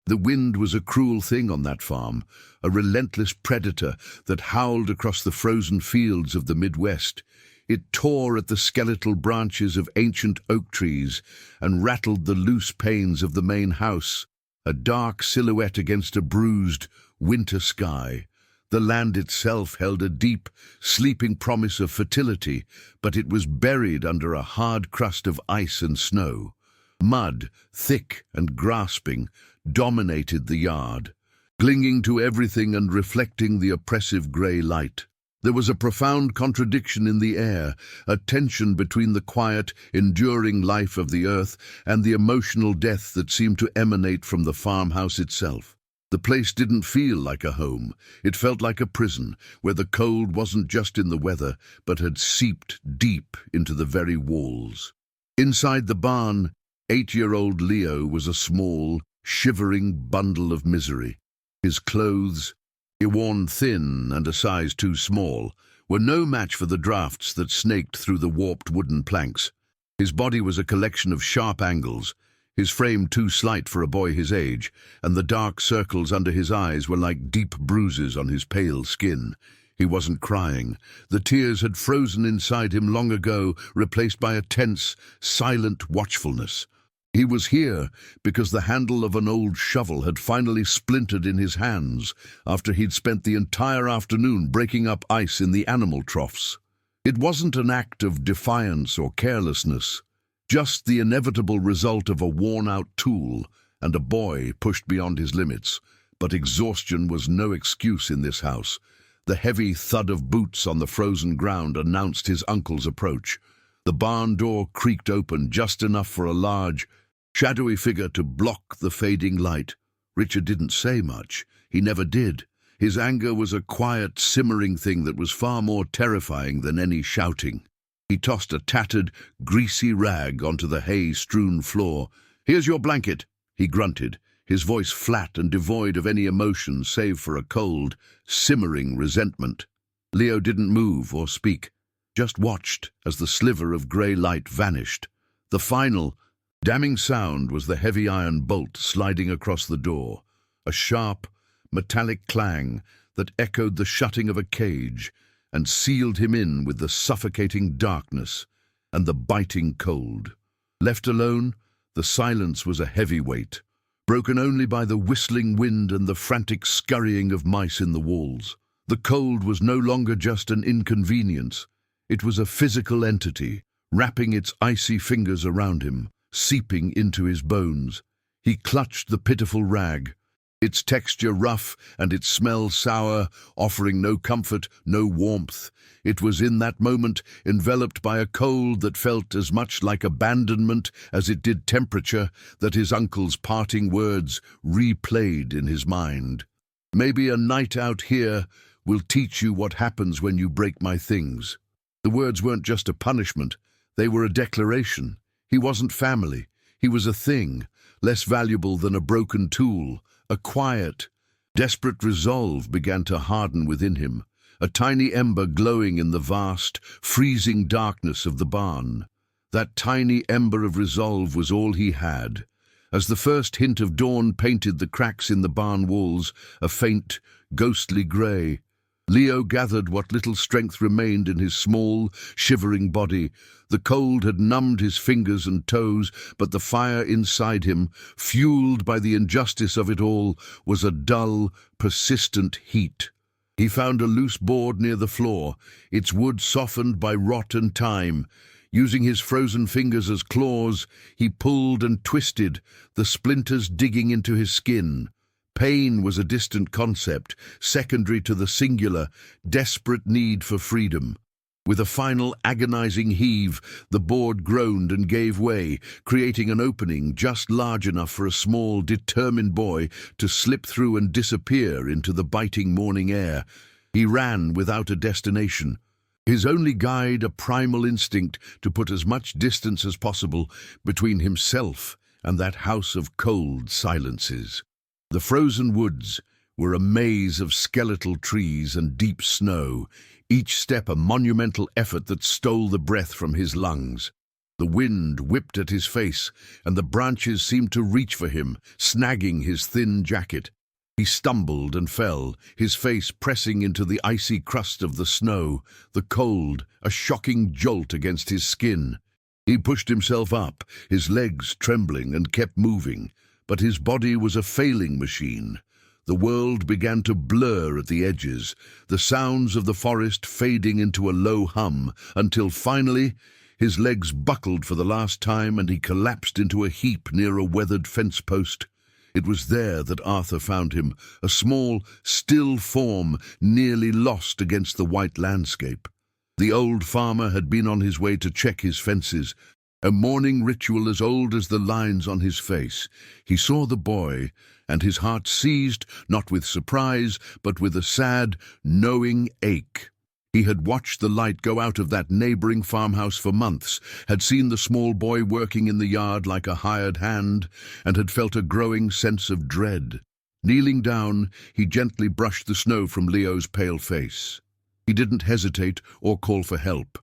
The wind was a cruel thing on that farm, a relentless predator that howled across the frozen fields of the Midwest. It tore at the skeletal branches of ancient oak trees and rattled the loose panes of the main house, a dark silhouette against a bruised winter sky. The land itself held a deep, sleeping promise of fertility, but it was buried under a hard crust of ice and snow. Mud, thick and grasping, dominated the yard, clinging to everything and reflecting the oppressive grey light. There was a profound contradiction in the air, a tension between the quiet, enduring life of the earth and the emotional death that seemed to emanate from the farmhouse itself. The place didn't feel like a home. It felt like a prison, where the cold wasn't just in the weather, but had seeped deep into the very walls. Inside the barn, 8-year-old Leo was a small, shivering bundle of misery. His clothes, worn thin and a size too small, were no match for the drafts that snaked through the warped wooden planks. His body was a collection of sharp angles, his frame too slight for a boy his age, and the dark circles under his eyes were like deep bruises on his pale skin. He wasn't crying. The tears had frozen inside him long ago, replaced by a tense, silent watchfulness. He was here because the handle of an old shovel had finally splintered in his hands after he'd spent the entire afternoon breaking up ice in the animal troughs. It wasn't an act of defiance or carelessness, just the inevitable result of a worn-out tool and a boy pushed beyond his limits. But exhaustion was no excuse in this house. The heavy thud of boots on the frozen ground announced his uncle's approach. The barn door creaked open just enough for a large, shadowy figure to block the fading light. Richard didn't say much. He never did. His anger was a quiet, simmering thing that was far more terrifying than any shouting. He tossed a tattered, greasy rag onto the hay-strewn floor. "Here's your blanket," he grunted, his voice flat and devoid of any emotion save for a cold, simmering resentment. Leo didn't move or speak, just watched as the sliver of grey light vanished. The final, damning sound was the heavy iron bolt sliding across the door, a sharp, metallic clang that echoed the shutting of a cage and sealed him in with the suffocating darkness and the biting cold. Left alone, the silence was a heavy weight, broken only by the whistling wind and the frantic scurrying of mice in the walls. The cold was no longer just an inconvenience. It was a physical entity, wrapping its icy fingers around him, seeping into his bones. He clutched the pitiful rag, its texture rough and its smell sour, offering no comfort, no warmth. It was in that moment, enveloped by a cold that felt as much like abandonment as it did temperature, that his uncle's parting words replayed in his mind. "Maybe a night out here will teach you what happens when you break my things." The words weren't just a punishment, they were a declaration. He wasn't family. He was a thing, less valuable than a broken tool. A quiet, desperate resolve began to harden within him, a tiny ember glowing in the vast, freezing darkness of the barn. That tiny ember of resolve was all he had. As the first hint of dawn painted the cracks in the barn walls a faint, ghostly grey, Leo gathered what little strength remained in his small, shivering body. The cold had numbed his fingers and toes, but the fire inside him, fueled by the injustice of it all, was a dull, persistent heat. He found a loose board near the floor, its wood softened by rot and time. Using his frozen fingers as claws, he pulled and twisted, the splinters digging into his skin. Pain was a distant concept, secondary to the singular, desperate need for freedom. With a final agonizing heave, the board groaned and gave way, creating an opening just large enough for a small, determined boy to slip through and disappear into the biting morning air. He ran without a destination, his only guide a primal instinct to put as much distance as possible between himself and that house of cold silences. The frozen woods were a maze of skeletal trees and deep snow, each step a monumental effort that stole the breath from his lungs. The wind whipped at his face, and the branches seemed to reach for him, snagging his thin jacket. He stumbled and fell, his face pressing into the icy crust of the snow, the cold, a shocking jolt against his skin. He pushed himself up, his legs trembling, and kept moving, but his body was a failing machine. The world began to blur at the edges, the sounds of the forest fading into a low hum, until finally his legs buckled for the last time and he collapsed into a heap near a weathered fence post. It was there that Arthur found him, a small, still form nearly lost against the white landscape. The old farmer had been on his way to check his fences, a morning ritual as old as the lines on his face. He saw the boy, and his heart seized, not with surprise, but with a sad, knowing ache. He had watched the light go out of that neighboring farmhouse for months, had seen the small boy working in the yard like a hired hand, and had felt a growing sense of dread. Kneeling down, he gently brushed the snow from Leo's pale face. He didn't hesitate or call for help.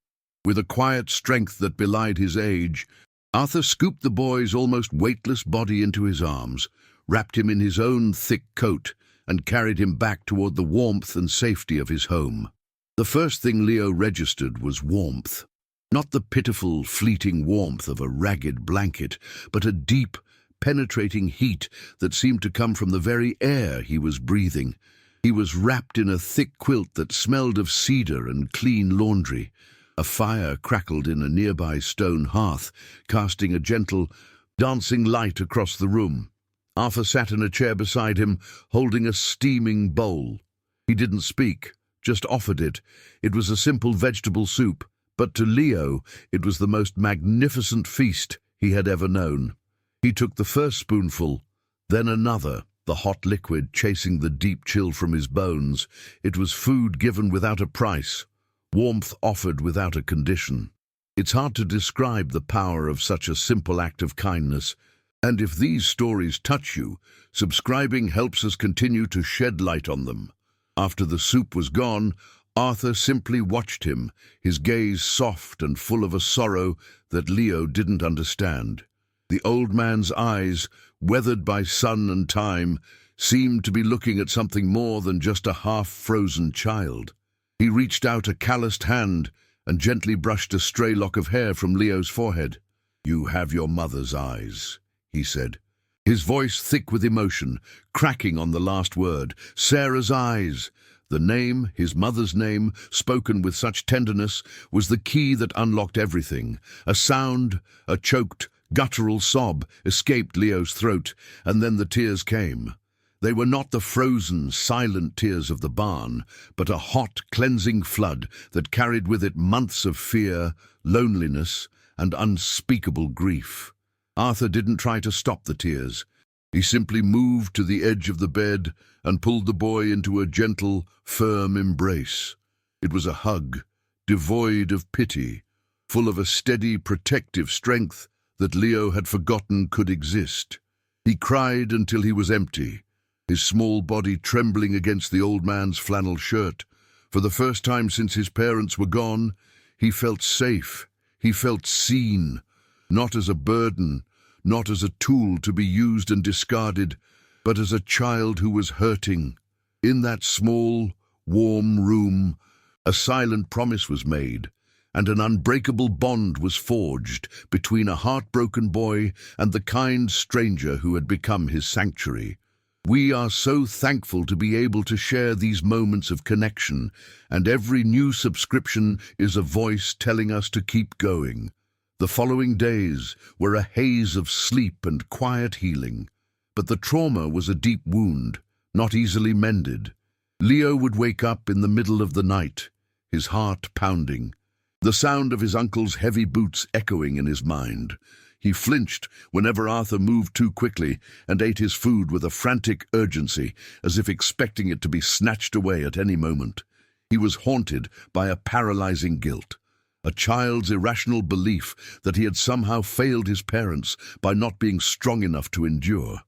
With a quiet strength that belied his age, Arthur scooped the boy's almost weightless body into his arms, wrapped him in his own thick coat, and carried him back toward the warmth and safety of his home. The first thing Leo registered was warmth. Not the pitiful, fleeting warmth of a ragged blanket, but a deep, penetrating heat that seemed to come from the very air he was breathing. He was wrapped in a thick quilt that smelled of cedar and clean laundry. A fire crackled in a nearby stone hearth, casting a gentle, dancing light across the room. Arthur sat in a chair beside him, holding a steaming bowl. He didn't speak, just offered it. It was a simple vegetable soup, but to Leo it was the most magnificent feast he had ever known. He took the first spoonful, then another, the hot liquid chasing the deep chill from his bones. It was food given without a price, warmth offered without a condition. It's hard to describe the power of such a simple act of kindness, and if these stories touch you, subscribing helps us continue to shed light on them. After the soup was gone, Arthur simply watched him, his gaze soft and full of a sorrow that Leo didn't understand. The old man's eyes, weathered by sun and time, seemed to be looking at something more than just a half-frozen child. He reached out a calloused hand and gently brushed a stray lock of hair from Leo's forehead. "You have your mother's eyes," he said, his voice thick with emotion, cracking on the last word. Sarah's eyes. The name, his mother's name, spoken with such tenderness, was the key that unlocked everything. A sound, a choked, guttural sob escaped Leo's throat, and then the tears came. They were not the frozen, silent tears of the barn, but a hot, cleansing flood that carried with it months of fear, loneliness, and unspeakable grief. Arthur didn't try to stop the tears. He simply moved to the edge of the bed and pulled the boy into a gentle, firm embrace. It was a hug, devoid of pity, full of a steady, protective strength that Leo had forgotten could exist. He cried until he was empty, his small body trembling against the old man's flannel shirt. For the first time since his parents were gone, he felt safe, he felt seen, not as a burden, not as a tool to be used and discarded, but as a child who was hurting. In that small, warm room, a silent promise was made, and an unbreakable bond was forged between a heartbroken boy and the kind stranger who had become his sanctuary. We are so thankful to be able to share these moments of connection, and every new subscription is a voice telling us to keep going. The following days were a haze of sleep and quiet healing, but the trauma was a deep wound, not easily mended. Leo would wake up in the middle of the night, his heart pounding, the sound of his uncle's heavy boots echoing in his mind. He flinched whenever Arthur moved too quickly and ate his food with a frantic urgency, as if expecting it to be snatched away at any moment. He was haunted by a paralyzing guilt, a child's irrational belief that he had somehow failed his parents by not being strong enough to endure.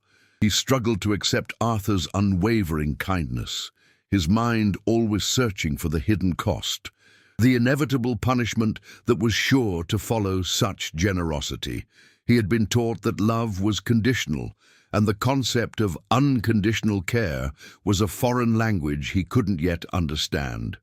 He struggled to accept Arthur's unwavering kindness, his mind always searching for the hidden cost. the inevitable punishment that was sure to follow such generosity. He had been taught that love was conditional, and the concept of unconditional care was a foreign language he couldn't yet understand.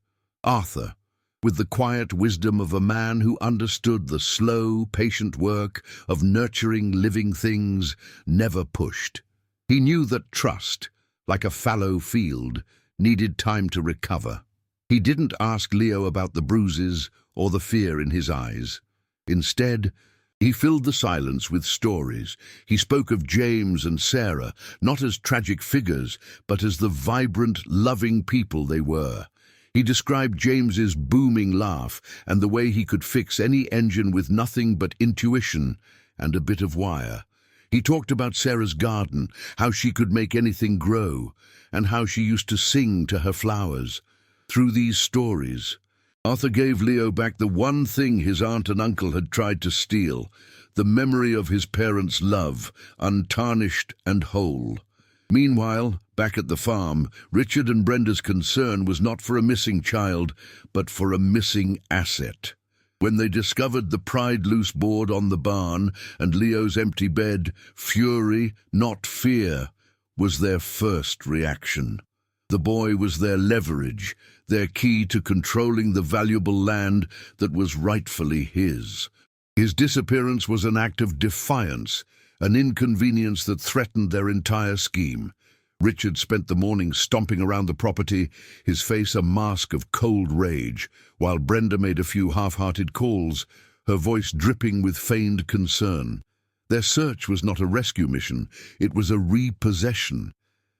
Arthur, with the quiet wisdom of a man who understood the slow, patient work of nurturing living things, never pushed. He knew that trust, like a fallow field, needed time to recover. He didn't ask Leo about the bruises or the fear in his eyes. Instead, he filled the silence with stories. He spoke of James and Sarah, not as tragic figures, but as the vibrant, loving people they were. He described James's booming laugh and the way he could fix any engine with nothing but intuition and a bit of wire. He talked about Sarah's garden, how she could make anything grow, and how she used to sing to her flowers. Through these stories, Arthur gave Leo back the one thing his aunt and uncle had tried to steal, the memory of his parents' love, untarnished and whole. Meanwhile, back at the farm, Richard and Brenda's concern was not for a missing child, but for a missing asset. When they discovered the pried loose board on the barn and Leo's empty bed, fury, not fear, was their first reaction. The boy was their leverage, their key to controlling the valuable land that was rightfully his. His disappearance was an act of defiance, an inconvenience that threatened their entire scheme. Richard spent the morning stomping around the property, his face a mask of cold rage, while Brenda made a few half-hearted calls, her voice dripping with feigned concern. Their search was not a rescue mission, it was a repossession.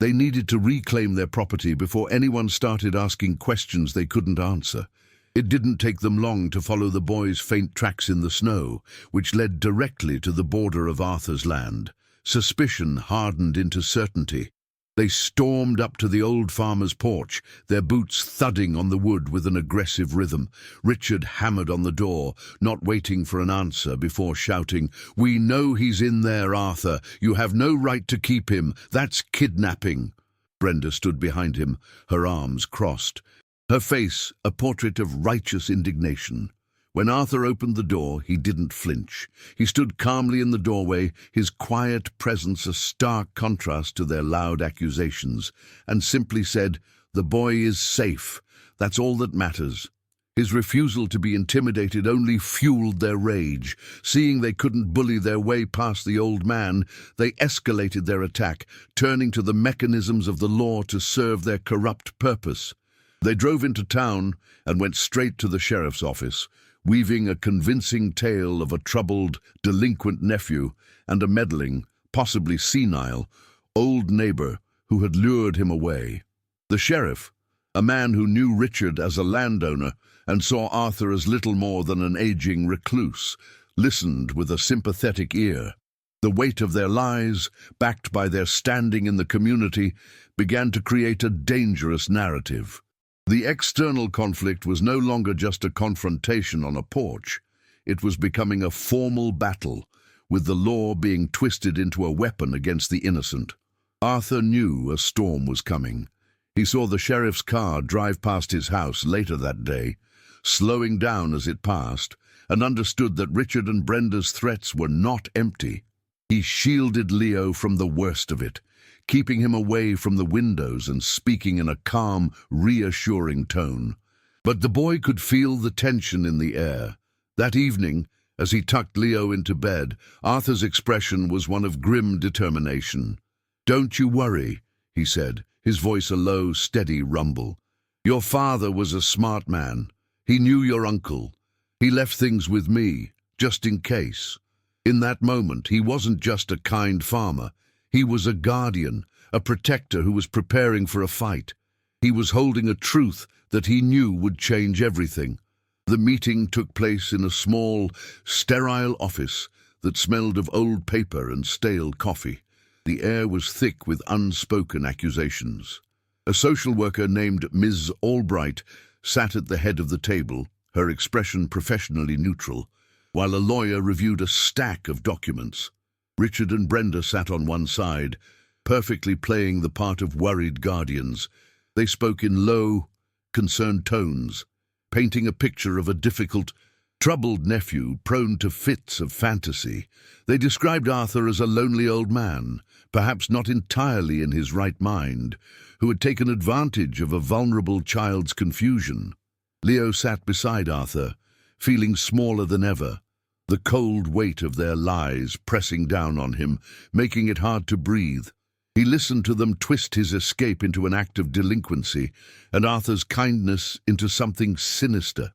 They needed to reclaim their property before anyone started asking questions they couldn't answer. It didn't take them long to follow the boys' faint tracks in the snow, which led directly to the border of Arthur's land. Suspicion hardened into certainty. They stormed up to the old farmer's porch, their boots thudding on the wood with an aggressive rhythm. Richard hammered on the door, not waiting for an answer before shouting, "We know he's in there, Arthur. You have no right to keep him. That's kidnapping." Brenda stood behind him, her arms crossed, her face a portrait of righteous indignation. When Arthur opened the door, he didn't flinch. He stood calmly in the doorway, his quiet presence a stark contrast to their loud accusations, and simply said, "The boy is safe. That's all that matters." His refusal to be intimidated only fueled their rage. Seeing they couldn't bully their way past the old man, they escalated their attack, turning to the mechanisms of the law to serve their corrupt purpose. They drove into town and went straight to the sheriff's office, weaving a convincing tale of a troubled, delinquent nephew and a meddling, possibly senile, old neighbor who had lured him away. The sheriff, a man who knew Richard as a landowner and saw Arthur as little more than an aging recluse, listened with a sympathetic ear. The weight of their lies, backed by their standing in the community, began to create a dangerous narrative. The external conflict was no longer just a confrontation on a porch. It was becoming a formal battle, with the law being twisted into a weapon against the innocent. Arthur knew a storm was coming. He saw the sheriff's car drive past his house later that day, slowing down as it passed, and understood that Richard and Brenda's threats were not empty. He shielded Leo from the worst of it, keeping him away from the windows and speaking in a calm, reassuring tone. But the boy could feel the tension in the air. That evening, as he tucked Leo into bed, Arthur's expression was one of grim determination. "Don't you worry," he said, his voice a low, steady rumble. "Your father was a smart man. He knew your uncle. He left things with me, just in case." In that moment, he wasn't just a kind farmer. He was a guardian, a protector who was preparing for a fight. He was holding a truth that he knew would change everything. The meeting took place in a small, sterile office that smelled of old paper and stale coffee. The air was thick with unspoken accusations. A social worker named Ms. Albright sat at the head of the table, her expression professionally neutral, while a lawyer reviewed a stack of documents. Richard and Brenda sat on one side, perfectly playing the part of worried guardians. They spoke in low, concerned tones, painting a picture of a difficult, troubled nephew prone to fits of fantasy. They described Arthur as a lonely old man, perhaps not entirely in his right mind, who had taken advantage of a vulnerable child's confusion. Leo sat beside Arthur, feeling smaller than ever, the cold weight of their lies pressing down on him, making it hard to breathe. He listened to them twist his escape into an act of delinquency, and Arthur's kindness into something sinister.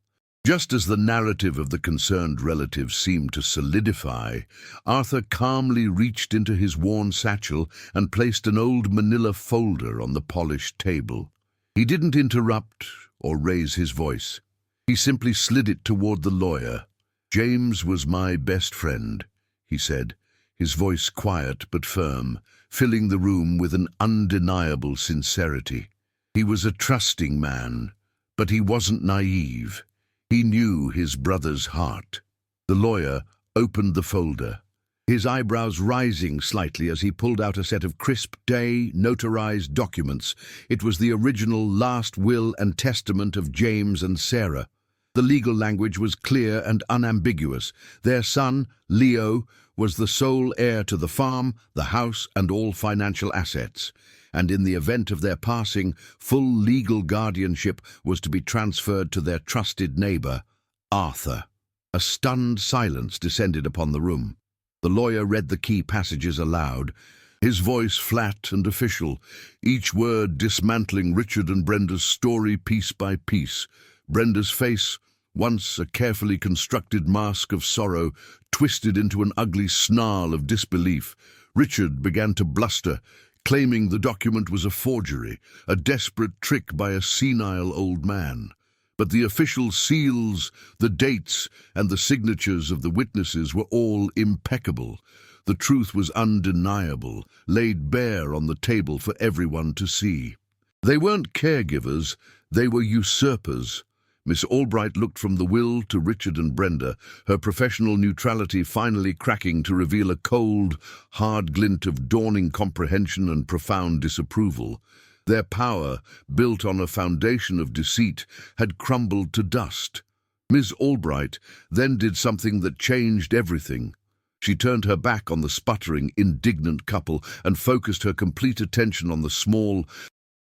Just as the narrative of the concerned relatives seemed to solidify, Arthur calmly reached into his worn satchel and placed an old manila folder on the polished table. He didn't interrupt or raise his voice. He simply slid it toward the lawyer. "James was my best friend," he said, his voice quiet but firm, filling the room with an undeniable sincerity. He was a trusting man, but he wasn't naive. He knew his brother's heart. The lawyer opened the folder, his eyebrows rising slightly as he pulled out a set of crisp, notarized documents. It was the original last will and testament of James and Sarah. The legal language was clear and unambiguous. Their son, Leo, was the sole heir to the farm, the house, and all financial assets, and in the event of their passing, full legal guardianship was to be transferred to their trusted neighbor, Arthur. A stunned silence descended upon the room. The lawyer read the key passages aloud, his voice flat and official, each word dismantling Richard and Brenda's story piece by piece. Brenda's face, once a carefully constructed mask of sorrow, twisted into an ugly snarl of disbelief. Richard began to bluster, claiming the document was a forgery, a desperate trick by a senile old man. But the official seals, the dates, and the signatures of the witnesses were all impeccable. The truth was undeniable, laid bare on the table for everyone to see. They weren't caregivers, they were usurpers. Miss Albright looked from the will to Richard and Brenda, her professional neutrality finally cracking to reveal a cold, hard glint of dawning comprehension and profound disapproval. Their power, built on a foundation of deceit, had crumbled to dust. Miss Albright then did something that changed everything. She turned her back on the sputtering, indignant couple and focused her complete attention on the small,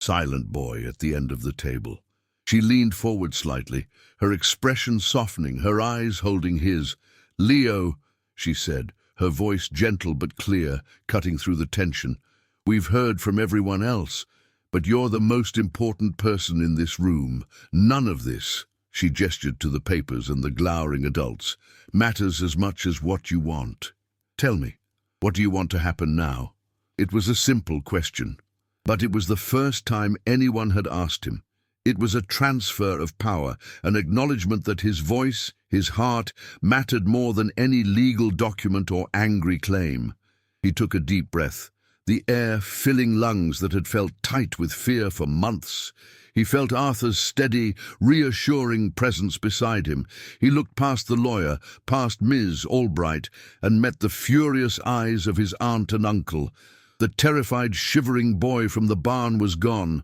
silent boy at the end of the table. She leaned forward slightly, her expression softening, her eyes holding his. "Leo," she said, her voice gentle but clear, cutting through the tension. "We've heard from everyone else, but you're the most important person in this room. None of this," she gestured to the papers and the glowering adults, "matters as much as what you want. Tell me, what do you want to happen now?" It was a simple question, but it was the first time anyone had asked him. It was a transfer of power, an acknowledgement that his voice, his heart, mattered more than any legal document or angry claim. He took a deep breath, the air filling lungs that had felt tight with fear for months. He felt Arthur's steady, reassuring presence beside him. He looked past the lawyer, past Ms. Albright, and met the furious eyes of his aunt and uncle. The terrified, shivering boy from the barn was gone,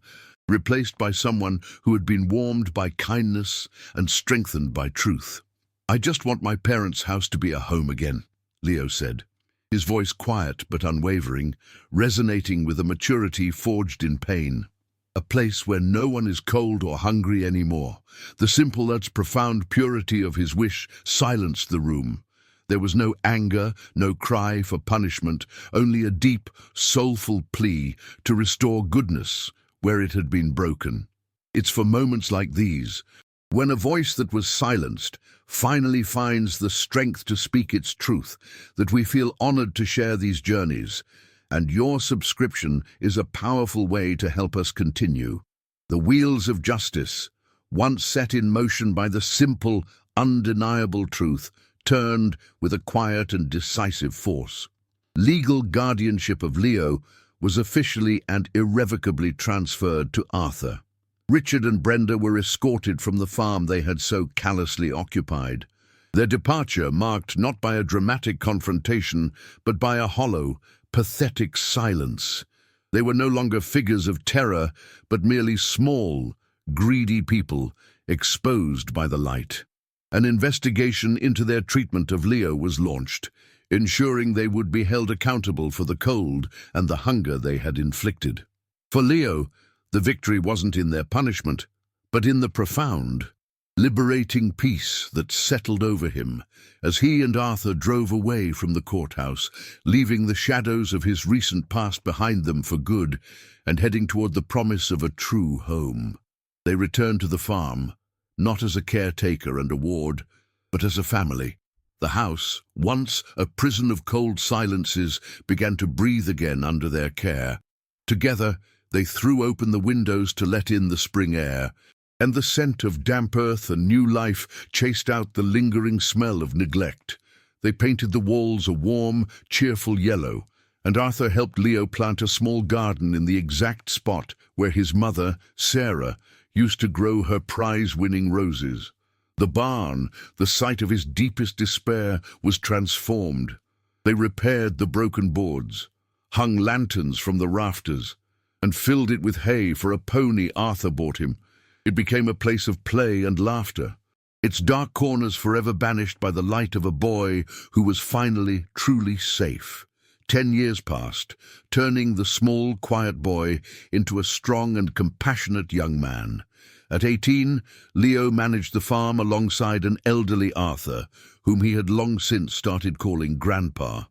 replaced by someone who had been warmed by kindness and strengthened by truth. "I just want my parents' house to be a home again," Leo said, his voice quiet but unwavering, resonating with a maturity forged in pain. "A place where no one is cold or hungry anymore." The simple yet profound purity of his wish silenced the room. There was no anger, no cry for punishment, only a deep, soulful plea to restore goodness where it had been broken. It's for moments like these, when a voice that was silenced finally finds the strength to speak its truth, that we feel honored to share these journeys. And your subscription is a powerful way to help us continue. The wheels of justice, once set in motion by the simple, undeniable truth, turned with a quiet and decisive force. Legal guardianship of Leo was officially and irrevocably transferred to Arthur. Richard and Brenda were escorted from the farm they had so callously occupied. Their departure marked not by a dramatic confrontation, but by a hollow, pathetic silence. They were no longer figures of terror, but merely small, greedy people, exposed by the light. An investigation into their treatment of Leo was launched, ensuring they would be held accountable for the cold and the hunger they had inflicted. For Leo, the victory wasn't in their punishment, but in the profound, liberating peace that settled over him as he and Arthur drove away from the courthouse, leaving the shadows of his recent past behind them for good and heading toward the promise of a true home. They returned to the farm, not as a caretaker and a ward, but as a family. The house, once a prison of cold silences, began to breathe again under their care. Together, they threw open the windows to let in the spring air, and the scent of damp earth and new life chased out the lingering smell of neglect. They painted the walls a warm, cheerful yellow, and Arthur helped Leo plant a small garden in the exact spot where his mother, Sarah, used to grow her prize-winning roses. The barn, the site of his deepest despair, was transformed. They repaired the broken boards, hung lanterns from the rafters, and filled it with hay for a pony Arthur bought him. It became a place of play and laughter, its dark corners forever banished by the light of a boy who was finally truly safe. 10 years passed, turning the small, quiet boy into a strong and compassionate young man. At 18, Leo managed the farm alongside an elderly Arthur, whom he had long since started calling Grandpa.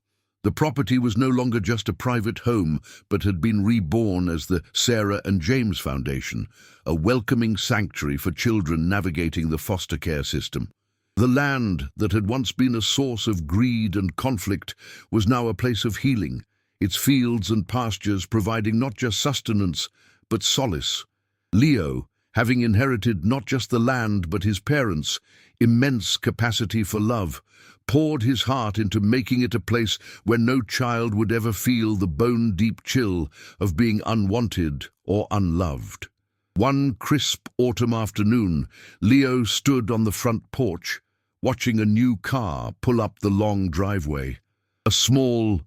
The property was no longer just a private home, but had been reborn as the Sarah and James Foundation, a welcoming sanctuary for children navigating the foster care system. The land that had once been a source of greed and conflict was now a place of healing, its fields and pastures providing not just sustenance, but solace. Leo, having inherited not just the land but his parents' immense capacity for love, poured his heart into making it a place where no child would ever feel the bone-deep chill of being unwanted or unloved. One crisp autumn afternoon, Leo stood on the front porch, watching a new car pull up the long driveway. A small,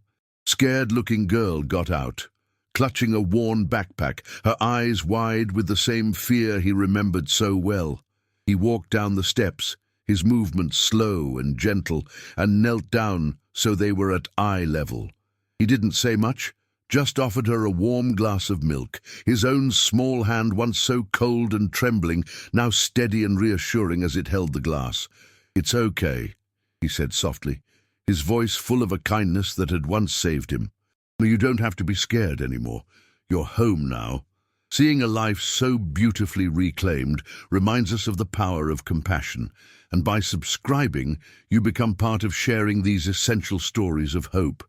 scared-looking girl got out, clutching a worn backpack, her eyes wide with the same fear he remembered so well. He walked down the steps, his movements slow and gentle, and knelt down so they were at eye level. He didn't say much, just offered her a warm glass of milk, his own small hand once so cold and trembling, now steady and reassuring as it held the glass. "It's okay," he said softly, his voice full of a kindness that had once saved him. "You don't have to be scared anymore. You're home now." Seeing a life so beautifully reclaimed reminds us of the power of compassion, and by subscribing, you become part of sharing these essential stories of hope.